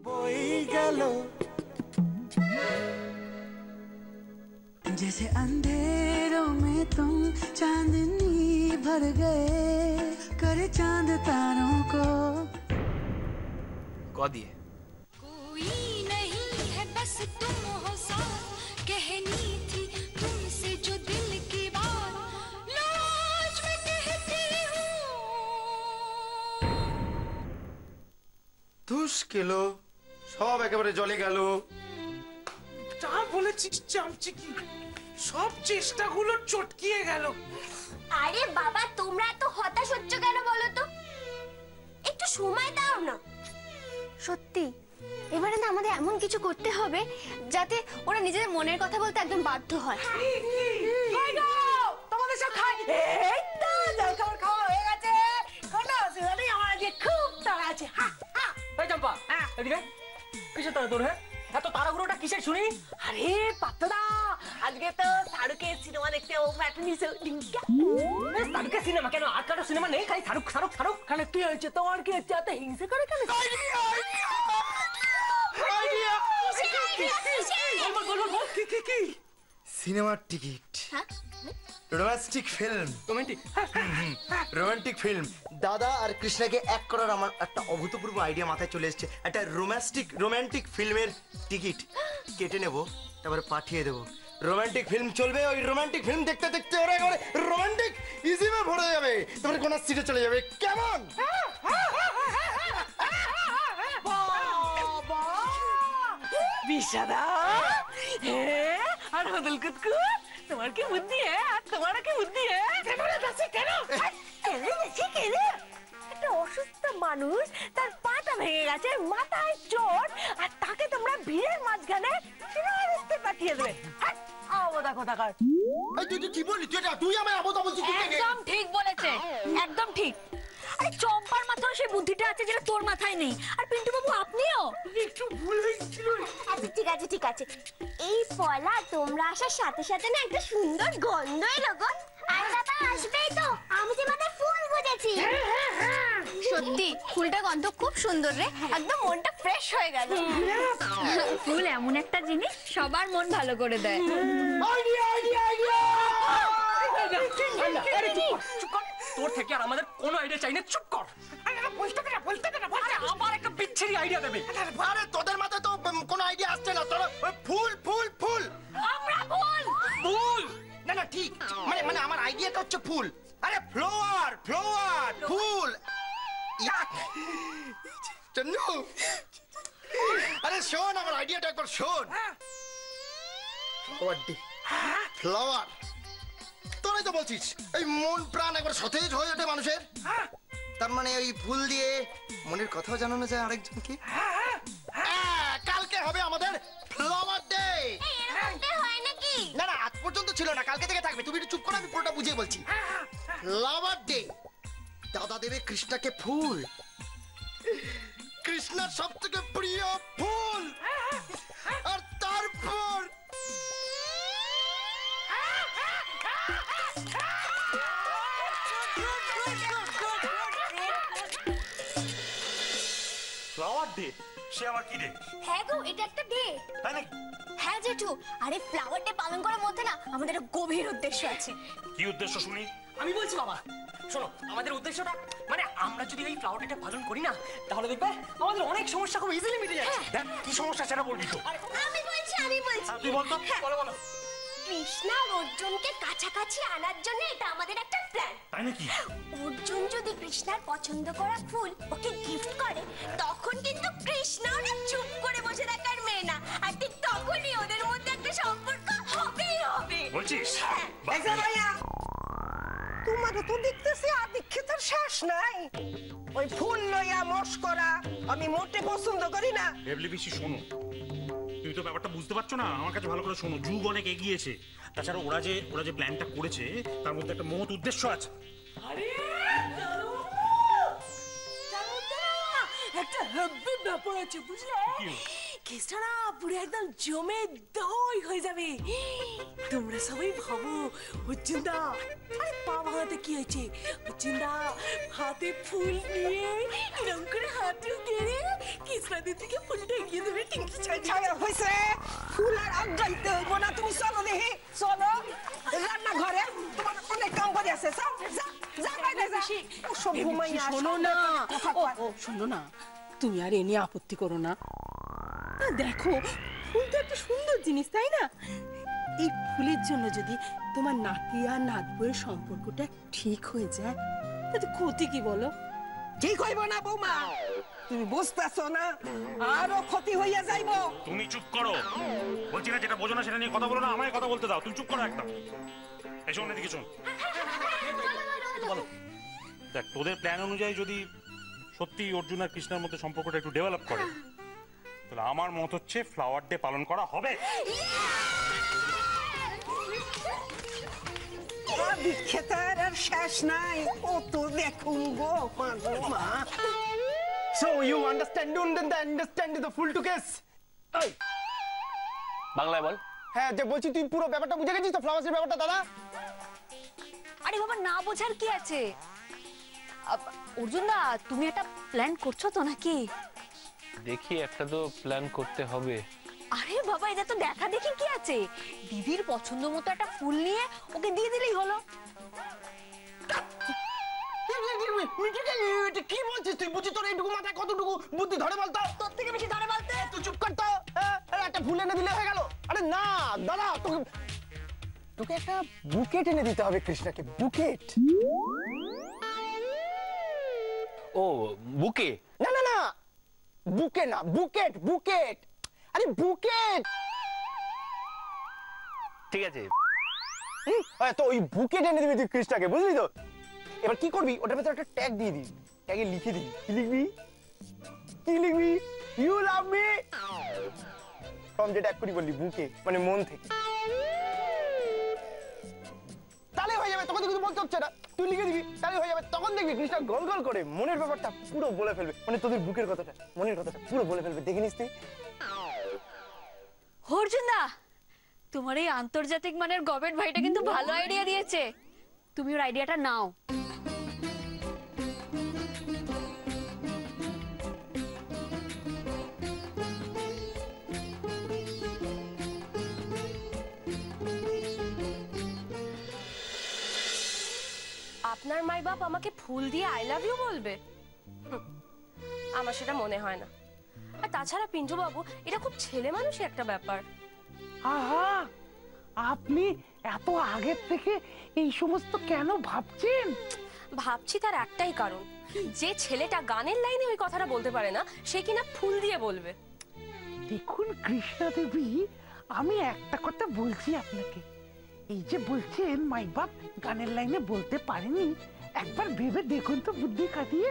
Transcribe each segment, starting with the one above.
বয়ে গেল जैसे अंधेरों में तुम चांदनी भर गए करे चांद तारों को दिए कोई नहीं है बस तुम हो साथ कहनी थी तुमसे जो दिल की बात लो आज मैं कहती हूँ ধুস গেল সব একেবারে জলে গেল যা বলেছিস চামচিকি সব চেষ্টাগুলো চটকিয়ে গেল আরে বাবা তোমরা এত হতাশ হচ্ছ কেন বলো তো একটু সময় দাও না সত্যি এবারে না আমাদের এমন কিছু করতে হবে যাতে ওরা নিজেদের মনের কথা বলতে একদম বাধ্য হয় তোমাদের সব খাই এই তো জলখাবার খাওয়া হয়ে গেছে কোনো অসুবিধা নেই আমার আজকে খুব তাড়া আছে এই চম্পা এদিকে কিসের তাড়া তোর? এত তাড়াহুড়োটা কিসের শুনি? আরে পাত্রদা আজকে তো শাহরুখের সিনেমা দেখতে ও ম্যাটনি শাহরুখের সিনেমা কেন? আর কারো সিনেমা নেই? খালি শাহরুখ শাহরুখ শাহরুখ। কেন কি হয়েছে তোমার? কি হচ্ছে? এত হিংসে করে কেন? সিনেমার ticket romantic film romantic film দাদা আর কৃষ্ণাকে এক করার আমার একটা অভূতপূর্ব আইডিয়া মাথায় চলে এসেছে একটা রোমান্টিক ফিল্মের টিকিট কেটে নেব তারপরে পাঠিয়ে দেবো রোমান্টিক ফিল্ম চলবে ওই রোমান্টিক ফিল্ম দেখতে দেখতে ওরা একেবারে রোমান্টিক ইজিমে ভরে যাবে তারপরে কোন সিটে চলে যাবে কেমন বিশাদা আর হদল কুতকু তোমার কি বুদ্ধি আর তোমার কি বুদ্ধি কেন একটা অসুস্থ মানুষ তার পাটা ভেঙে গেছে মাথায় চোট আর তাকে তোমরা ভিড়ের মাঝখানে সিনেমা দেখতে পাঠিয়ে দেবে অবদা কোথাকার তুই কি বললি তুই আমায় আবদ্ধ বলছিস একদম ঠিক বলেছে একদম ঠিক আরে চম্পার মাথায় সেই বুদ্ধিটা আছে যেটা তোর মাথায় নেই আর পিন্টু বাবু আপনিও একটু ভুল হয়েছিল আচ্ছা ঠিক আছে এই পলা তোমরা আসার সাথে সাথে না একটা সুন্দর গন্ধ এলো গো আর দাদা আসবেই তো আমি যে মাথায় ফুল বুঝেছি সত্যি ফুলটা গন্ধ খুব সুন্দর রে একদম মনটা ফ্রেশ হয়ে গেল ফুল এমন একটা জিনিস সবার মন ভালো করে দেয় তোর থেকে আর আমাদের কোনো আইডিয়া চাই না চুপ কর বলতে দে না আবার একটা বিচ্ছিরি আইডিয়া দেবে আরে তোদের মাথায় তো কোনো আইডিয়া আসছে না তোরা ফুল ফুল ফুল আমরা ফুল ভুল না ঠিক মানে আমার আইডিয়াটা হচ্ছে ফুল আরে ফ্লাওয়ার ফুল চন্নু আরে শোন আমার আইডিয়াটা একবার শোন ফ্লাওয়ার তোরাই তো বলছিস এই মন প্রাণ একবার সতেজ হয়ে ওঠে মানুষের তার মানে ওই ফুল দিয়ে মনের কথাও জানানো যায় আরেকজনকে কালকে হবে আমাদের ফ্লাওয়ার ডে হয় নাকি না আজ পর্যন্ত ছিল না কালকে থেকে থাকবে তুমি একটু চুপ করো আমি পুরোটা বুঝিয়ে বলছি ফ্লাওয়ার ডে দাদা দেবে কৃষ্ণাকে ফুল কৃষ্ণার সব থেকে প্রিয় ফুল আর তারপর ফ্লাওয়ার ডে সে আমার কি ডে হ্যাঁ গো এটা একটা ডে তাই নাকি হ্যাঁ জেঠু আরে ফ্লাওয়ার ডে পালন করার মধ্যে না আমাদের একটা গভীর উদ্দেশ্য আছে কি উদ্দেশ্য শুনি আমি বলছি বাবা শোনো আমাদের উদ্দেশ্যটা মানে আমরা যদি এই ফ্লাওয়ার ডেটা পালন করি না তাহলে দেখবে আমাদের অনেক সমস্যা খুব ইজিলি মিটে যাচ্ছে দেখ কি সমস্যা সেটা বলবি তো আমি বলছি তুই বল তো বলো কৃষ্ণা অর্জুনকে কাছাকাছি আনার জন্য এটা আমাদের একটা প্ল্যান তাই নাকি অর্জুন যদি কৃষ্ণার পছন্দ করা ফুল ওকে গিফট করে তখন কিন্তু কৃষ্ণাও না চুপ করে বসে থাকার মেয়ে না আর ঠিক তখনই ওদের মধ্যে একটা সম্পর্ক হবেই হবে বলছিস ভাইয়া তোমার তো দেখতেছি আদিক্ষেতার শেষ নাই ওই ফুল লইয়া মস্করা আমি মোটে পছন্দ করি না বেবলি বেশি শোনো তুমি তো ব্যাপারটা বুঝতে পারছো না আমার কাছে ভালো করে শোনো যুগ অনেক এগিয়েছে তাছাড়া ওরা যে প্ল্যানটা করেছে তার মধ্যে একটা মহৎ উদ্দেশ্য আছে আরে একটা হেব্বি ব্যাপার আছে বুঝলে কেসটা না পুরো একদম জমে দই হয়ে যাবে। তোমরা সবাই ভাবো অর্জুনদা, আরে পা ভাঙাতে কি হয়েছে, অর্জুনদা হাতে ফুল নিয়ে এরকম করে হাতে গেড়ে কৃষ্ণাদের থেকে ফুলটা এগিয়ে দেবে। টিঙ্কি ছাই হয়েছে ফুল আর আগাইতে হইব না, তুমি চলো দেখি, চলো রান্না ঘরে, তোমার অনেক কাম করে আছে। শোনো না, শোনো না, তুমি আর এ নিয়ে আপত্তি করো না। দেখো ফুল তো একটা সুন্দর জিনিস, তাই না? এই ফুলের জন্য যদি তোমার নাতি আর নাতবউয়ের সম্পর্কটা ঠিক হয়ে যায় তাতে ক্ষতি কি বলো? ঠিক হইব না বৌমা, তুমি বুঝতেছো না, আরো ক্ষতি হইয়া যাইব। তুমি চুপ করো, বলছি না যেটা বোঝো না সেটা নিয়ে কথা বলো না, আমায় কথা বলতে দাও। তুমি চুপ করো একদম। এই শোন, এদিকে শোন। বলো, দেখ তোদের প্ল্যান অনুযায়ী যদি সত্যি অর্জুন আর কৃষ্ণার মধ্যে সম্পর্কটা একটু ডেভেলপ করে, তাহলে আমার মত হচ্ছে ফ্লাওয়ার ডে পালন করা হবে। বিখ্যাতার আর শেষ নাই, কত দেখুন গো মা। So you understand the full to case? বাংলায় বল। হ্যাঁ, যে বলছি তুই পুরো ব্যাপারটা বুঝে গেছিস তো, ফ্লাওয়ার্সের ব্যাপারটা দাদা? আরে বাবা, না বোঝার কি আছে? অর্জুন দা, তুমি একটা প্ল্যান করছো তো নাকি? দেখি, একটা তো প্ল্যান করতে হবে। আরে বাবা, এটা তো দেখা দেখি কি আছে, দিদির পছন্দ মতো একটা ফুল নিয়ে ওকে দিয়ে দিলেই হলো। কি বলছিস তুই? বুঝি তোর এইটুকু মাথায় কতটুকু বুদ্ধি ধরে বলতো? তোর থেকে বেশি ধরে বলতে। তুই চুপ কর তো। একটা ফুল এনে দিলে হয়ে গেল? আরে না দাদা, তোকে একটা বুকেট এনে দিতে হবে কৃষ্ণাকে। বুকেট? ও বুকে? না না না, বুকে না, বুকেট। বুকেট, আরে বুকেট। ঠিক আছে, তো ওই বুকেট এনে দিবি তুই কৃষ্ণাকে, বুঝলি তো? এবার কি করবি, ওটার ভেতরে একটা ট্যাগ দিয়ে দিবি, ট্যাগে লিখে দিবি। কি লিখবি? কি লিখবি? ইউ লাভ মি ফ্রম, যেটা এক্ষুনি বললি, বুকে মানে মন থেকে। তাহলে হয়ে যাবে, তোকে কিছু বলতে হচ্ছে না, তুই লিখে দিবি, তাহলে হয়ে যাবে। তখন দেখবি কৃষ্ণা গল গল করে মনের ব্যাপারটা পুরো বলে ফেলবে, মানে তোদের বুকের কথাটা, মনের কথাটা পুরো বলে ফেলবে। দেখে নিস তুই। অর্জুন দা, তোমার এই আন্তর্জাতিক মানের গবেট ভাইটা কিন্তু ভালো আইডিয়া দিয়েছে, তুমি ওর আইডিয়াটা নাও। আপনার মাই বাপ আমাকে ফুল দিয়ে আই লাভ ইউ বলবে? আমার সেটা মনে হয় না। আর তাছাড়া পিন্টু বাবু, এটা খুব ছেলে মানুষই একটা ব্যাপার। আহা, আপনি এত আগের থেকে এই সমস্ত কেন ভাবছেন? ভাবছি তার একটাই কারণ, যে ছেলেটা গানের লাইনে ওই কথাটা বলতে পারে না, সে কিনা ফুল দিয়ে বলবে। দেখুন কৃষ্ণা দেবী, আমি একটা কথা বলছি আপনাকে, এই যে বলছেন মাই বাপ গানের লাইনে বলতে পারেনি, একবার ভেবে দেখুন তো বুদ্ধি খাটিয়ে,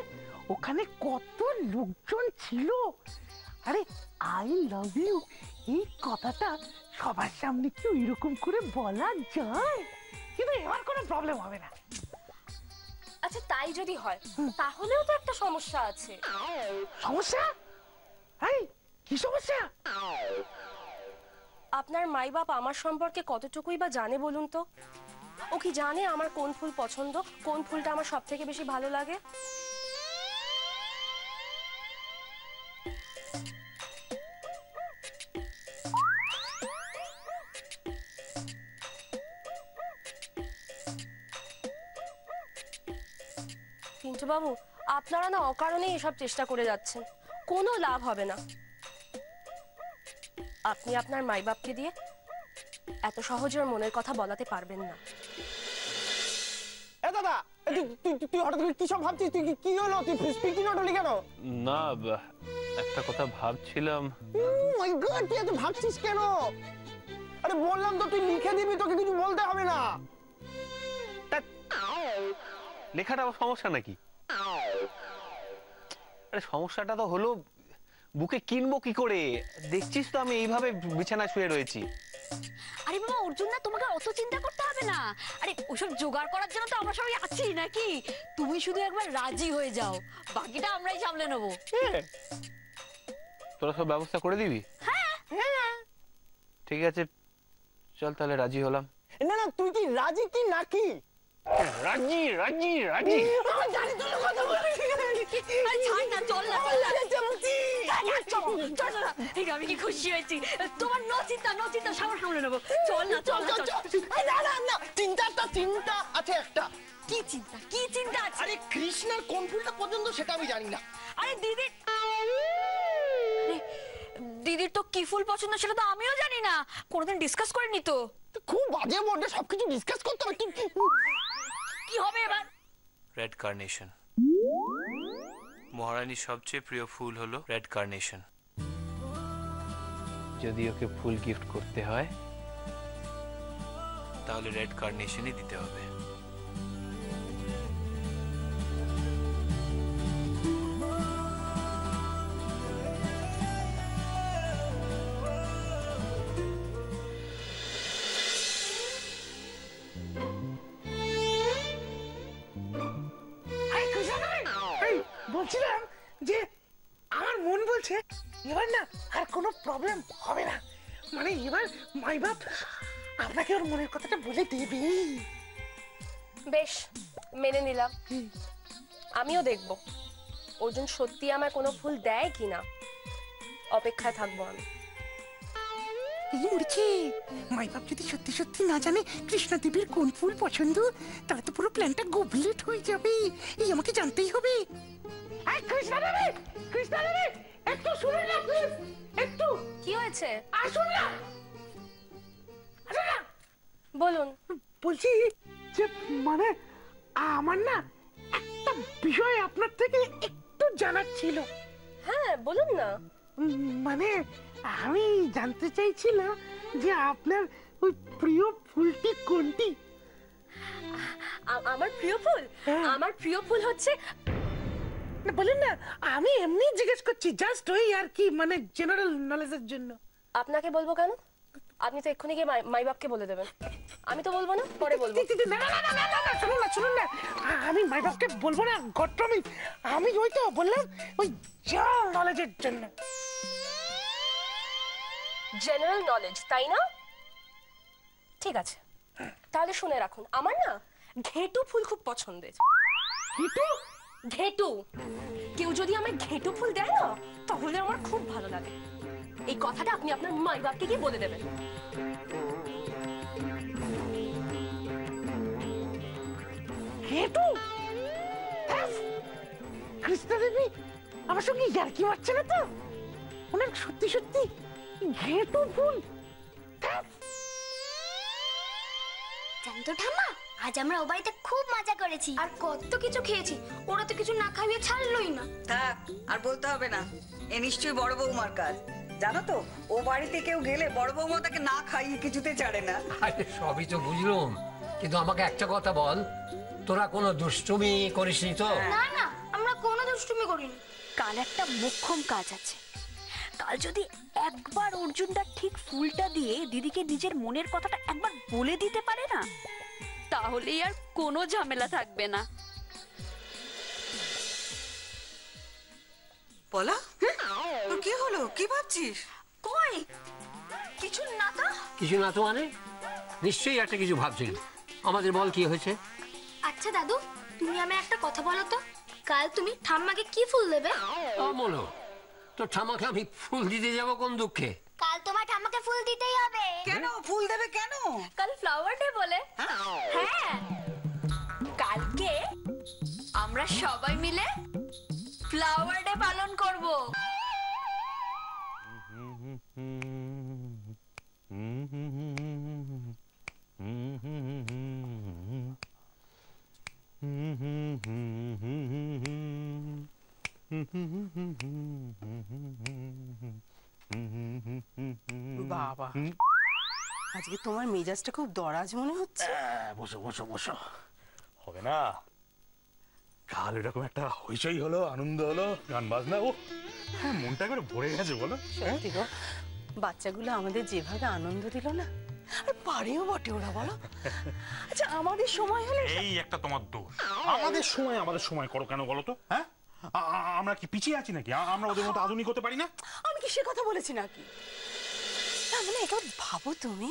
ওখানে কত লোকজন ছিল। আরে আই লাভ ইউ এই কথাটা সবার সামনে কি ওইরকম করে বলা যায়? কিন্তু এবার কোনো প্রবলেম হবে না। আচ্ছা তাই যদি হয়, তাহলেও তো একটা সমস্যা আছে। সমস্যা? এই কি সমস্যা? আপনার মাই বাপ আমার সম্পর্কে কতটুকুই বা জানে বলুন তো? ও কি জানে আমার কোন ফুল পছন্দ, কোন ফুলটা আমার সব থেকে বেশি ভালো লাগে? পিন্টু বাবু, আপনারা না অকারণেই এসব চেষ্টা করে যাচ্ছেন, কোনো লাভ হবে না। আপনি আপনার মাই বাপকে দিয়ে এত সহজে ওর মনের কথা বলাতে পারবেন না। এ দাদা, তুই হঠাৎ করে কি সব ভাবছিস? তুই কি হলো? তুই স্পিকিং নোট হলি কেন? না, একটা কথা ভাবছিলাম। মাই গড, তুই এত ভাবছিস কেন? আরে বললাম তো তুই লিখে দিবি, তোকে কিছু বলতে হবে না। লেখাটা সমস্যা নাকি? আরে সমস্যাটা তো হলো বুকে কিনবো কি করে? দেখছিস তো আমি এইভাবে বিছানায় শুয়ে রয়েছি। আরে বাবা অর্জুন না, তোমাকে অত চিন্তা করতে হবে না। আরে ওসব জোগাড় করার জন্য তো আমরা সবাই আছি নাকি? তুমি শুধু একবার রাজি হয়ে যাও, বাকিটা আমরাই সামলে নেবো। তোরা সব ব্যবস্থা করে দিবি? হ্যাঁ ঠিক আছে চল তাহলে রাজি হলাম। না না, তুই কি রাজি কি নাকি? রাজি রাজি রাজি। আমার গাড়ি তুলে কথা বলে ছাড় না, চল না, আমি কি খুশি হয়েছি। তোমার নো চিন্তা সামনে নেবো। চল না, চল না, না, চিন্তা আছে একটা। কি চিন্তা আছে? আরে কৃষ্ণার কোন ফুলটা পছন্দ সেটা আমি জানি না। আরে দিদির তো কি ফুল পছন্দ সেটা তো আমিও জানি না, কোনোদিন ডিসকাস করিনি তো। খুব বাজে মোডে সবকিছু ডিসকাস করতে হবে। কি হবে এবার? Red carnation. মহারানীর সবচেয়ে প্রিয় ফুল হলো রেড কার্নেশন। যদি ওকে ফুল গিফট করতে হয় তাহলে রেড কার্নেশনই দিতে হবে। বলছিলাম যে আমার মন বলছে এবার না আর কোনো প্রবলেম হবে না, মানে এবার মাই বাপ আপনাকে ওর মনের কথাটা বলে দেবে। বেশ, মেনে নিলাম। আমিও দেখব অর্জুন সত্যি আমায় কোনো ফুল দেয় কিনা, অপেক্ষায় থাকবো আমি। মাই বাপ যদি সত্যি সত্যি না জানে কৃষ্ণা দেবীর কোন ফুল পছন্দ, তাহলে তো পুরো প্ল্যানটা গোবলেট হয়ে যাবে। এই আমাকে জানতেই হবে। কৃষ্ণা দেবী একটু শুনুন না প্লিজ, একটু। কি হয়েছে? আসুন না। বলুন। বলছি যে মানে আমার না একটা বিষয় আপনার থেকে একটু জানার ছিল। হ্যাঁ বলুন না। মানে আমি জানতে চাইছিলাম যে আপনার ওই প্রিয় ফুলটি কোনটি? আমার প্রিয় ফুল? আমার প্রিয় ফুল হচ্ছে, বলেন না, আমি এমনি জিজ্ঞেস করছি, জাস্ট ওই আর কি, মানে জেনারেল নলেজের জন্য। আপনাকে বলবো কেন? আপনি তো এক্ষুনি গিয়ে মাই বাপকে বলে দেবেন। আমি তো বলবো না, পরে বলবো। শুনুন না, আমি মাই বাপকে বলবো না, গড প্রমিস। আমি ওই তো বললাম ওই জেনারেল নলেজের জন্য। জেনারেল নলেজ, তাই না? ঠিক আছে, তাহলে শুনে রাখুন, আমার না ঘেটু ফুল খুব পছন্দের। ঘেটু, কেউ যদি আমায় ঘেটু ফুল দেয় না তাহলে আমার খুব ভালো লাগে। এই কথাটা আপনি আপনার মাই বাপকে গিয়ে বলে দেবেন। ঘেটু? কৃষ্ণা দেবী আমার সঙ্গে ইয়ার্কি মারছে না তো? ওনার সত্যি সত্যি ঘেটু ফুল? জানো তো ঠাম্মা, আজ আমরা ও বাড়িতে খুব মজা করেছি আর কত কিছু খেয়েছি। ওরা তো কিছু না খাইয়ে ছাড়লোই না। থাক, আর বলতে হবে না, এ নিশ্চয়ই বড় বৌমার কাজ। জানো তো, ও বাড়িতে কেউ গেলে বড় বৌমা তাকে না খাইয়ে কিছুতে ছাড়ে না। আরে সবই তো বুঝলাম, কিন্তু আমাকে একটা কথা বল, তোরা কোনো দুষ্টুমি করিসনি তো? না না, আমরা কোনো দুষ্টুমি করিনি। কাল একটা মোক্ষম কাজ আছে। কাল যদি একবার অর্জুনদা ঠিক ফুলটা দিয়ে দিদিকে নিজের মনের কথাটা একবার বলে দিতে পারে না, তাহলেই আর কোনো ঝামেলা থাকবে না। বলা, তোর কি হলো? কি ভাবছিস? কই কিছু না তো। কিছু না তো মানে? নিশ্চয়ই একটা কিছু ভাবছিস। আমাদের বল কি হয়েছে? আচ্ছা দাদু, তুমি আমায় একটা কথা বলো তো, কাল তুমি ঠাম্মাকে কি ফুল দেবে? বলো, তো ঠামাকে আমি ফুল দিতে যাব কোন দুঃখে? কাল তোমার ঠাম্মাকে ফুল দিতেই হবে। কেন ফুল দেবে কেন? কাল ফ্লাওয়ার ডে বলে। হ্যাঁ, কালকে আমরা সবাই মিলে ফ্লাওয়ার ডে পালন করব। বাবা, আজকে তোমার মেজাজটা খুব দরাজ মনে হচ্ছে। বসো বসো বসো। হবে না, কাল এরকম একটা হইচই হলো, আনন্দ হলো, গান বাজনা, ও মনটা করে ভরে গেছে বলো। সত্যি গো, বাচ্চাগুলো আমাদের যেভাবে আনন্দ দিল না, আর পারেও বটে ওরা, বলো। আচ্ছা, আমাদের সময় হলে এই একটা তোমার দোষ। আমাদের সময় করো কেন বলো তো? হ্যাঁ, আমরা কি পিছিয়ে আছি নাকি? আমরা ওদের মতো আধুনিক হতে পারি না? আমি কি সে কথা বলেছি নাকি? না মানে এটা ভাবো তুমি,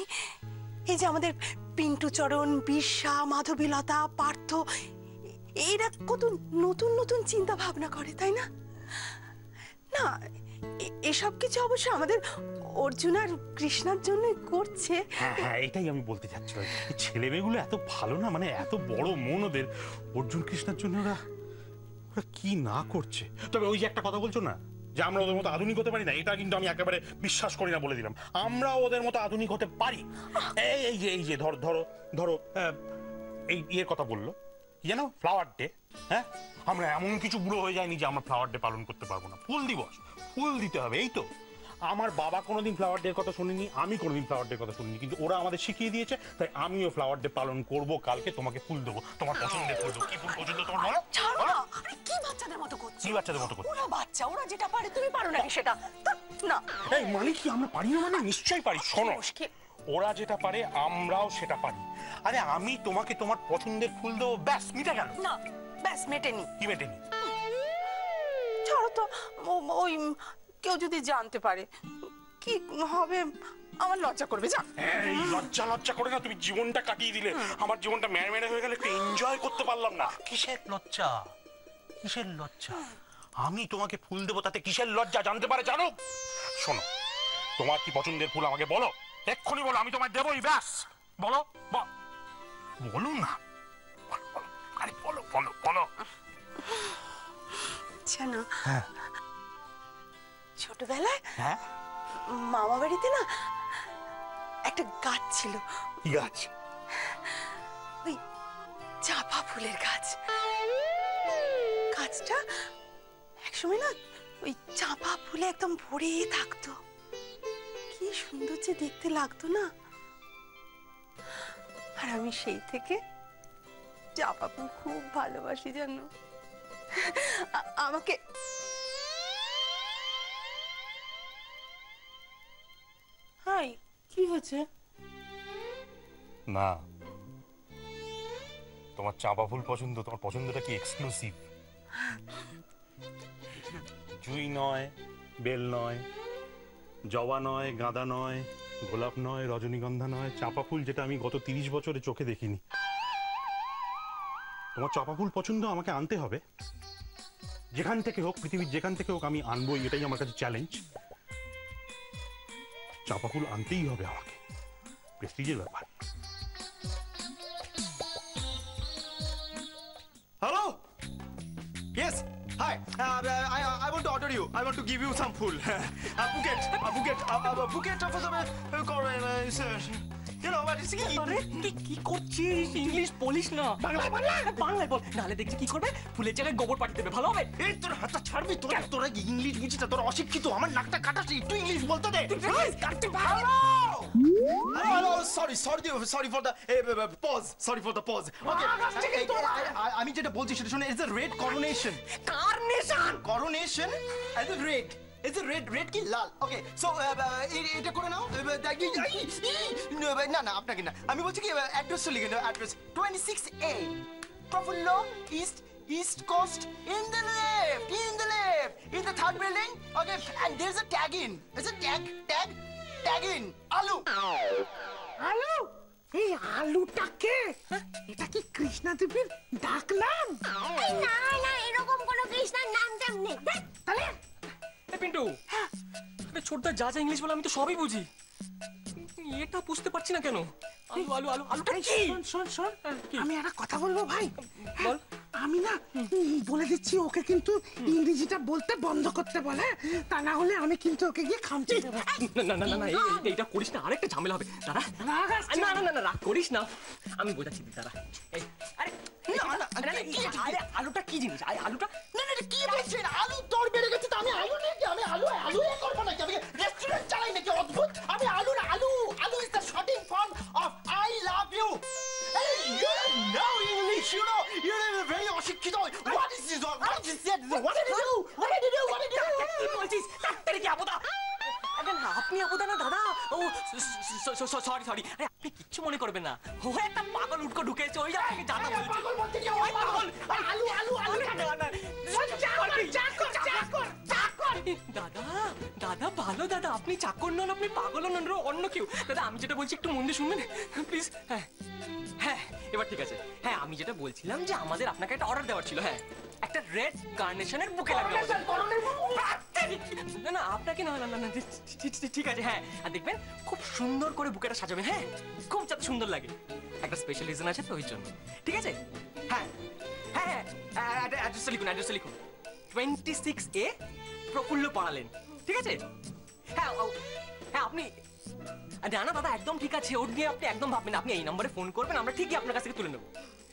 এই যে আমাদের পিন্টুচরণ, বিশা, মাধবীলতা, পার্থ, এরা কত নতুন নতুন চিন্তা ভাবনা করে, তাই না? না এসব কিছু অবশ্য আমাদের অর্জুন আর কৃষ্ণার জন্য করছে। হ্যাঁ এটাই আমি বলতে চাচ্ছিলাম, ছেলে মেয়েগুলো এত ভালো না, মানে এত বড় মন ওদের, অর্জুন কৃষ্ণার জন্য ওরা কি না করছে। তবে ওই যে একটা কথা বলছো না যে আমরা ওদের মতো আধুনিক হতে পারি না, এটা কিন্তু আমি একেবারে বিশ্বাস করি না, বলে দিলাম। আমরা ওদের মতো আধুনিক হতে পারি। এই যে ধরো এই ইয়ের কথা বললো জানো, ফ্লাওয়ার ডে। হ্যাঁ, আমরা এমন কিছু বুড়ো হয়ে যায়নি যে আমরা ফ্লাওয়ার ডে পালন করতে পারবো না। ফুল দিবস, ফুল দিতে হবে, এই তো। আমার বাবা কোনোদিন ফ্লাওয়ার ডে কথা শুনিনি, আমি কোনোদিন ফ্লাওয়ার ডে কথা শুনিনি, কিন্তু ওরা আমাদের শিখিয়ে দিয়েছে, তাই আমিও ফ্লাওয়ার ডে পালন করব। কালকে তোমাকে ফুল দেবো, তোমার পছন্দের ফুল দেবো। কি ফুল পছন্দ তোমার বলো? আরে কি বাচ্চাদের মতো করছো? কি বাচ্চাদের মতো করছো? ওরা বাচ্চা, ওরা যেটা পারে তুমি পারো না সেটা না। এই মানে কি আমরা পারি না? মানে নিশ্চয়ই পারি। শোনো, ওরা যেটা পারে আমরাও সেটা পারি। আরে আমি তোমাকে তোমার পছন্দের ফুল দেবো, ব্যাস মিটে গেল। না ব্যাস মেটেনি। কি মেটেনি? ছাড়ো তো, ওই কেউ যদি জানতে পারে কি হবে, আমার লজ্জা করবে। যা এই লজ্জা করে না, তুমি জীবনটা কাটিয়ে দিলে। আমার জীবনটা মেরে হয়ে গেলে, একটু এনজয় করতে পারলাম না। কিসের লজ্জা? কিসের লজ্জা? আমি তোমাকে ফুল দেবো, তাতে কিসের লজ্জা জানতে পারে জানো? শোনো, তোমার কি পছন্দের ফুল আমাকে বলো, এক্ষুনি বলো, আমি তোমায় দেবোই, ব্যাস বলো। বলো না, আরে বলো বলো বলো। জানো, হ্যাঁ ছোটবেলায় হ্যাঁ মামা বাড়িতে না একটা গাছ ছিল। কি গাছ? ওই চাপা ফুলের গাছ। গাছটা একসময় না ওই চাপা ফুলে একদম ভরে থাকতো। কি সুন্দর যে দেখতে লাগতো না। আর আমি সেই থেকে চাপা ফুল খুব ভালোবাসি জানো। আমাকে হাই, কি হয়েছে? না, তোমার চাঁপা ফুল পছন্দ, তোমার পছন্দটা কি এক্সক্লুসিভ? জুঁই নয়, বেল নয়, জবা নয়, গাঁদা নয়, গোলাপ নয়, রজনীগন্ধা নয়, চাঁপা ফুল, যেটা আমি গত 30 বছরে চোখে দেখিনি। তোমার চাঁপা ফুল পছন্দ, আমাকে আনতে হবে, যেখান থেকে হোক, পৃথিবীর যেখান থেকে হোক আমি আনবোই, এটাই আমার কাছে চ্যালেঞ্জ। চাঁপা ফুল আনতেই হবে আমাকে, প্রেস্টিজের ব্যাপার। Hello? Yes. Hi. I want to order you. I want to give you some food. A bouquet of some you know what is it? আরে কি করছিস? ইংলিশ বলিস না, বাংলায় বল, নালে দেখছি কি করবে, ফুলের জায়গায় গোবর পাঠিয়ে দেবে, ভালো হবে। এই তোর হাতটা ছাড়বি, তোরা ইংলিশ বুঝিস না, তোরা অশিক্ষিত, আমার নাকটা কাটাস, একটু ইংলিশ বলতে দে। Hello, sorry for the pause. Sorry for the pause. Okay. আমি যেটা বলছি সেটা শুনে, it's a red coronation. Coronation as a red. Is it red কি লাল? Okay, so এটা করে নাও। না আপনাকে না, আমি বলছি কি অ্যাড্রেসটা লিখে নাও। Address 26A Prafulla East Coast, in the left, in the third building. Okay, and there's a tag in. Is it tag in? আলু। এই আলুটাকে, এটা কি কৃষ্ণা দেবীর ডাকনাম? না এরকম কোনো কৃষ্ণার নাম টাম নেই। তাহলে পিন্টু, আরে ছোটদা যা যা ইংলিশ বলে আমি তো সবই বুঝি, এটা বুঝতে পারছি না কেন? আলুটা কি? শোন, আমি একটা কথা বলবো ভাই। বল। আমি না বলে দিচ্ছি, ওকে কিন্তু ইংরেজিটা বলতে বন্ধ করতে বলে, তা না হলে আমি কিন্তু ওকে গিয়ে খামচে দেবো। না এইটা করিস না, আরেকটা ঝামেলা হবে। দাঁড়া, না রাগ করিস না, আমি বোঝাচ্ছি। দাঁড়া, আরে আলুটা কি জিনিস? আলুটা না কি বলছেন? আলু তোর বেড়ে গেছে, তো আমি আলু নাকি? আমি আলু করবো নাকি? আমি রেস্টুরেন্ট চালাই নাকি? অদ্ভুত। আমি আলু না, আলু is the shorting form of I love you. Hey, you don't know English, you're very অশিক্ষিত। What is this? What did you do? কি বলছিস? তাড়াতাড়ি কি আবুদা? আরে না, আপনি আবুদা না দাদা। ও সরি, আরে আপনি কিচ্ছু মনে করবেন না, ও একটা পাগল উটকো ঢুকেছে, ওই আপনাকে জানা বলছি। পাগল বলতে কি? ওই পাগল। আলু না দাদা দাদা ভালো দাদা, আপনি চাকর নন, আপনি পাগল নন, অন্য কেউ। দাদা আমি যেটা বলছি একটু মন দিয়ে শুনবেন প্লিজ। হ্যাঁ হ্যাঁ এবার ঠিক আছে। হ্যাঁ আমি যেটা বলছিলাম যে আমাদের আপনাকে একটা অর্ডার দেওয়ার ছিল। হ্যাঁ একটা রেড কার্নেশনের বুকে লাগবে। না না আপনাকে না না না ঠিক আছে। হ্যাঁ আর দেখবেন খুব সুন্দর করে বুকেটা সাজাবেন। হ্যাঁ খুব যাতে সুন্দর লাগে। একটা স্পেশাল রিজন আছে তো ওই জন্য। ঠিক আছে? হ্যাঁ হ্যাঁ হ্যাঁ অ্যাড্রেসটা লিখুন, অ্যাড্রেসটা লিখুন। 26A প্রফুল্ল পাড়ালেন। ঠিক আছে? হ্যাঁ হ্যাঁ আপনি না না দাদা একদম ঠিক আছে, ওর নিয়ে আপনি একদম ভাববেন না। আপনি এই নম্বরে ফোন করবেন, আমরা ঠিকই আপনার কাছ থেকে তুলে নেবো।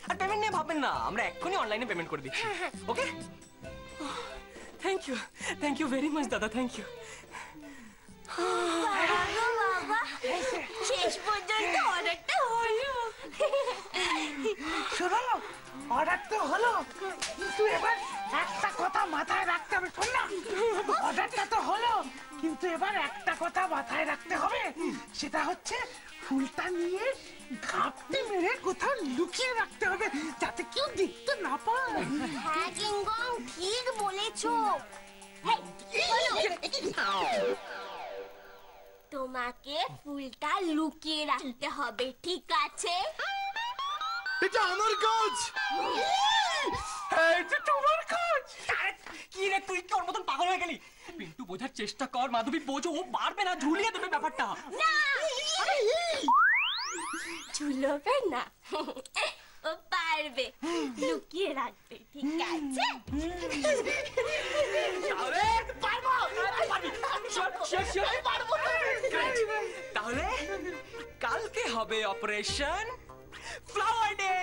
আর পেমেন্ট নিয়ে ভাববেন না, আমরা এক্ষুনি অনলাইনে পেমেন্ট করে দিচ্ছি। Okay thank you very much দাদা, থ্যাংক ইউ। বাবা শেষ পর্যন্ত অর্ডারটা হলো। শোনো, অর্ডার তো হলো, কিন্তু এবার একটা কথা মাথায় রাখতে হবে। শোন না, অর্ডারটা তো হলো, কিন্তু এবার একটা কথা মাথায় রাখতে হবে, সেটা হচ্ছে ফুলটা নিয়ে ঘাপটি মেরে কোথাও লুকিয়ে রাখতে হবে, যাতে কেউ দেখতে না পায়। হ্যাঁ কিংকং ঠিক বলেছো। তোমাকে ফুলটা লুকিয়ে রাখতে হবে, ঠিক আছে? এটা আমার কাজ। এটা তোমার কাজ। কি রে তুই তোর মতন পাগল হয়ে গেলি? পিন্টু বোঝার চেষ্টা কর, মাধবী বোঝো, ও পারবে না, ঝুলিয়ে দেবে ব্যাপারটা। না ঝুলবে না, ও পারবে, লুকিয়ে রাখবে, ঠিক আছে? তাহলে কালকে হবে অপারেশন ফ্লাওয়ার ডে।